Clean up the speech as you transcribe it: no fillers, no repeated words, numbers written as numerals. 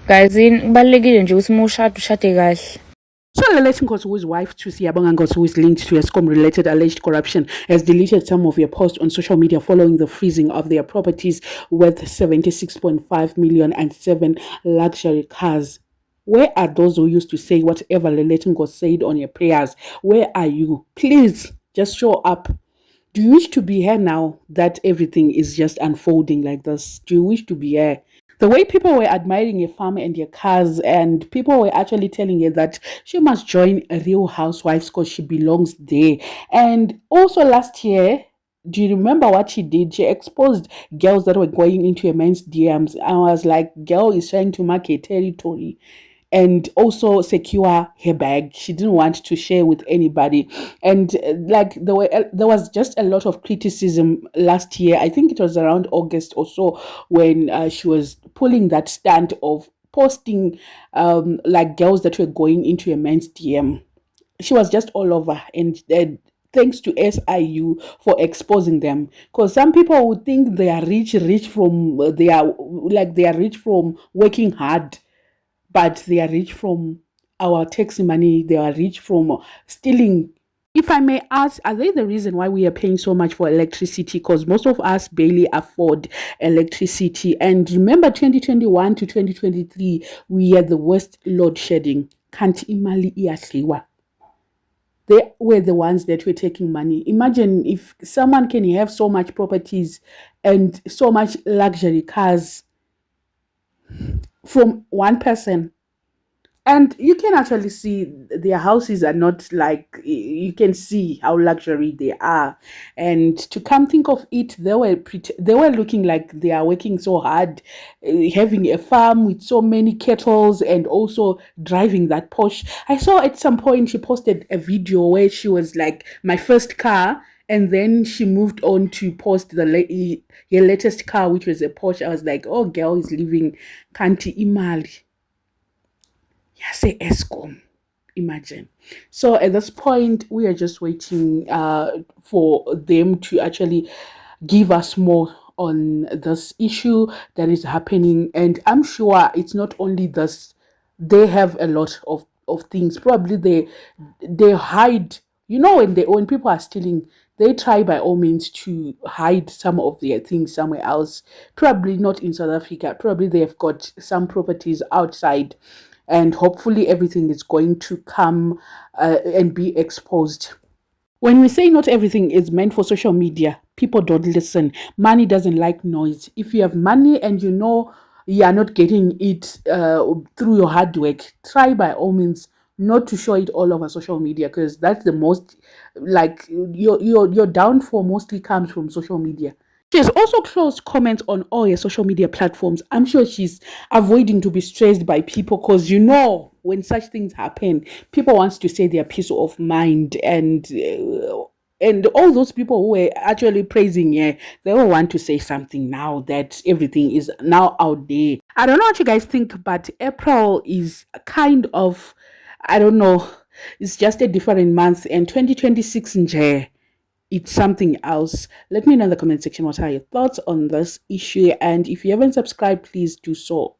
Guys, kubalulekile nje ukuthi uma ushade kahle. So Nkosi, who is wife to Siyabonga Nkosi, who is linked to Eskom-related alleged corruption, has deleted some of your posts on social media following the freezing of their properties worth 76.5 million and 7 luxury cars. Where are those who used to say whatever Nkosi said on your prayers? Where are you? Please, just show up. Do you wish to be here now that everything is just unfolding like this? Do you wish to be here? The way people were admiring your farm and your cars, and people were actually telling her that she must join a Real Housewives because she belongs there. And also last year, do you remember what she did? She exposed girls that were going into a man's DMs. I was like, girl is trying to mark a territory and also secure her bag. She didn't want to share with anybody. And there was just a lot of criticism last year. I think it was around August or so when she was pulling that stand of posting like girls that were going into a man's DM. She was just all over, and thanks to SIU for exposing them, because some people would think they are rich from they are rich from working hard, but they are rich from our tax money. They are rich from stealing. If I may ask, are they the reason why we are paying so much for electricity? Because most of us barely afford electricity. And remember, 2021 to 2023, we had the worst load shedding. Can't imali iyadliwa. They were the ones that were taking money. Imagine if someone can have so much properties and so much luxury cars from one person. And you can actually see their houses are not like, you can see how luxury they are. And to come think of it, they were looking like they are working so hard, having a farm with so many kettles and also driving that Porsche. I saw at some point she posted a video where she was like, my first car, and then she moved on to post her latest car, which was a Porsche. I was like, oh, girl is living kanti imali. Say Eskom, imagine. So at this point, we are just waiting for them to actually give us more on this issue that is happening. And I'm sure it's not only this; they have a lot of things. Probably they hide. You know, when people are stealing, they try by all means to hide some of their things somewhere else. Probably not in South Africa. Probably they've got some properties outside, and hopefully everything is going to come and be exposed. When we say not everything is meant for social media, people don't listen. Money doesn't like noise. If you have money and you know you are not getting it through your hard work, try by all means not to show it all over social media, because that's the most, like, your downfall mostly comes from social media. She has also closed comments on all your social media platforms. I'm sure she's avoiding to be stressed by people, because you know when such things happen, people want to say their peace of mind, and all those people who were actually praising her, they all want to say something now that everything is now out there. I don't know what you guys think, but April is kind of, I don't know, it's just a different month, and 2026 nje, it's something else. Let me know in the comment section what are your thoughts on this issue, and if you haven't subscribed, please do so.